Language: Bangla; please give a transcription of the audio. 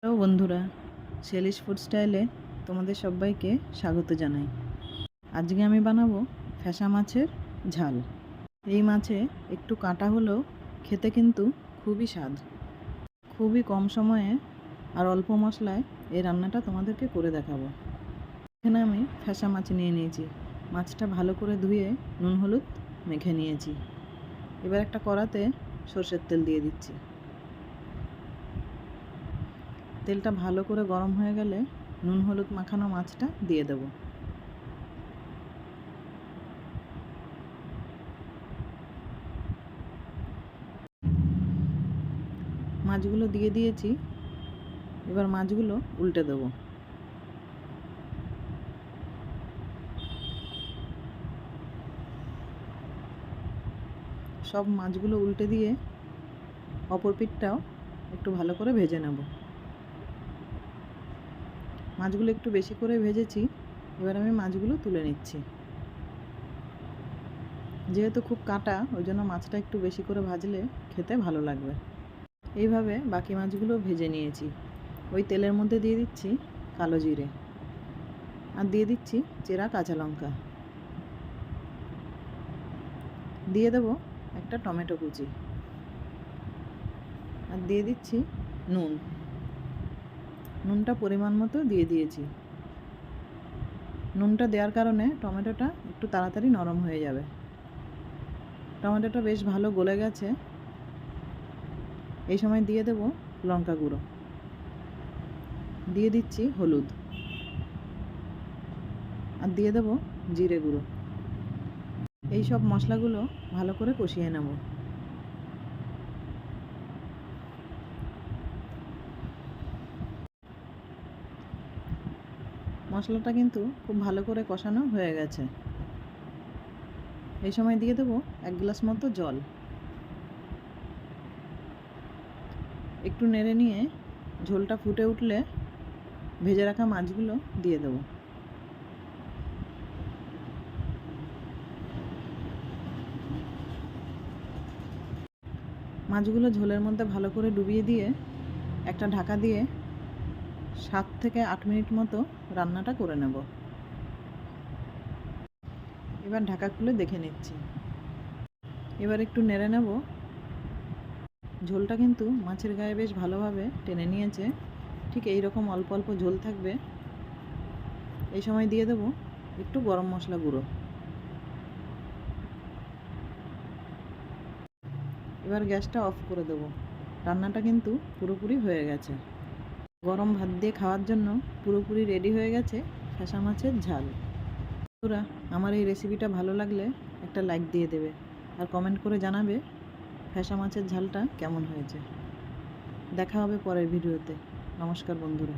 হ্যালো বন্ধুরা, শেলিশ ফুড স্টাইলে তোমাদের সবাইকে স্বাগত জানাই। আজকে আমি বানাবো ফ্যাসা মাছের ঝাল। এই মাছে একটু কাঁটা হলেও খেতে কিন্তু খুবই স্বাদ। খুবই কম সময়ে আর অল্প মশলায় এই রান্নাটা তোমাদেরকে করে দেখাবো। এখানে আমি ফ্যাসা মাছ নিয়ে নিয়েছি। মাছটা ভালো করে ধুয়ে নুন হলুদ মেখে নিয়েছি। এবার একটা কড়াতে সরষের তেল দিয়ে দিচ্ছি। তেলটা ভালো করে গরম হয়ে গেলে নুন হলুদ মাখানো মাছটা দিয়ে দেব। মাছগুলো দিয়ে দিয়েছি। এবার মাছগুলো উল্টে দেব। সব মাছগুলো উল্টে দিয়ে অপর পিঠটাও একটু ভালো করে ভেজে নেব। মাছগুলো একটু বেশি করে ভেজেছি। এবার আমি মাছগুলো তুলে নিচ্ছি। যেহেতু খুব কাটা, ওই জন্য মাছটা একটু বেশি করে ভাজলে খেতে ভালো লাগবে। এইভাবে বাকি মাছগুলো ভেজে নিয়েছি। ওই তেলের মধ্যে দিয়ে দিচ্ছি কালো জিরে আর দিয়ে দিচ্ছি চেরা কাঁচা লঙ্কা, দিয়ে দেবো একটা টমেটো কুচি আর দিয়ে দিচ্ছি নুনটা পরিমাণ মতো দিয়ে দিয়েছি। নুনটা দেওয়ার কারণে টমেটোটা একটু তাড়াতাড়ি নরম হয়ে যাবে। টমেটোটা বেশ ভালো গলে গেছে। এই সময় দিয়ে দেব লঙ্কা গুঁড়ো, দিয়ে দিচ্ছি হলুদ আর দিয়ে দেব জিরে গুঁড়ো। এই সব মশলাগুলো ভালো করে কষিয়ে নেব। মশলাটা কিন্তু খুব ভালো করে কষানো হয়ে গেছে। এই সময় দিয়ে দেব 1 গ্লাস মতো জল। একটু নেড়ে নিয়ে ঝোলটা ফুটে উঠলে ভেজে রাখা মাছগুলো দিয়ে দেব। মাছগুলো ঝোলের মধ্যে ভালো করে ডুবিয়ে দিয়ে একটা ঢাকা দিয়ে 7 থেকে 8 মিনিট মতো রান্নাটা করে নেব। এবার ঢাকা খুলে দেখে নিচ্ছি। এবার একটু নেড়ে নেব। ঝোলটা কিন্তু মাছের গায়ে বেশ ভালোভাবে টেনে নিয়েছে। ঠিক এই রকম অল্প অল্প ঝোল থাকবে। এই সময় দিয়ে দেব একটু গরম মশলা গুঁড়ো। এবার গ্যাসটা অফ করে দেব। রান্নাটা কিন্তু পুরোপুরি হয়ে গেছে। গরম ভাত দিয়ে খাওয়ার জন্য পুরোপুরি রেডি হয়ে গেছে ফ্যাসা মাছের ঝাল। বন্ধুরা, আমার এই রেসিপিটা ভালো লাগলে একটা লাইক দিয়ে দেবে আর কমেন্ট করে জানাবে ফ্যাসা মাছের ঝালটা কেমন হয়েছে। দেখা হবে পরের ভিডিওতে। নমস্কার বন্ধুরা।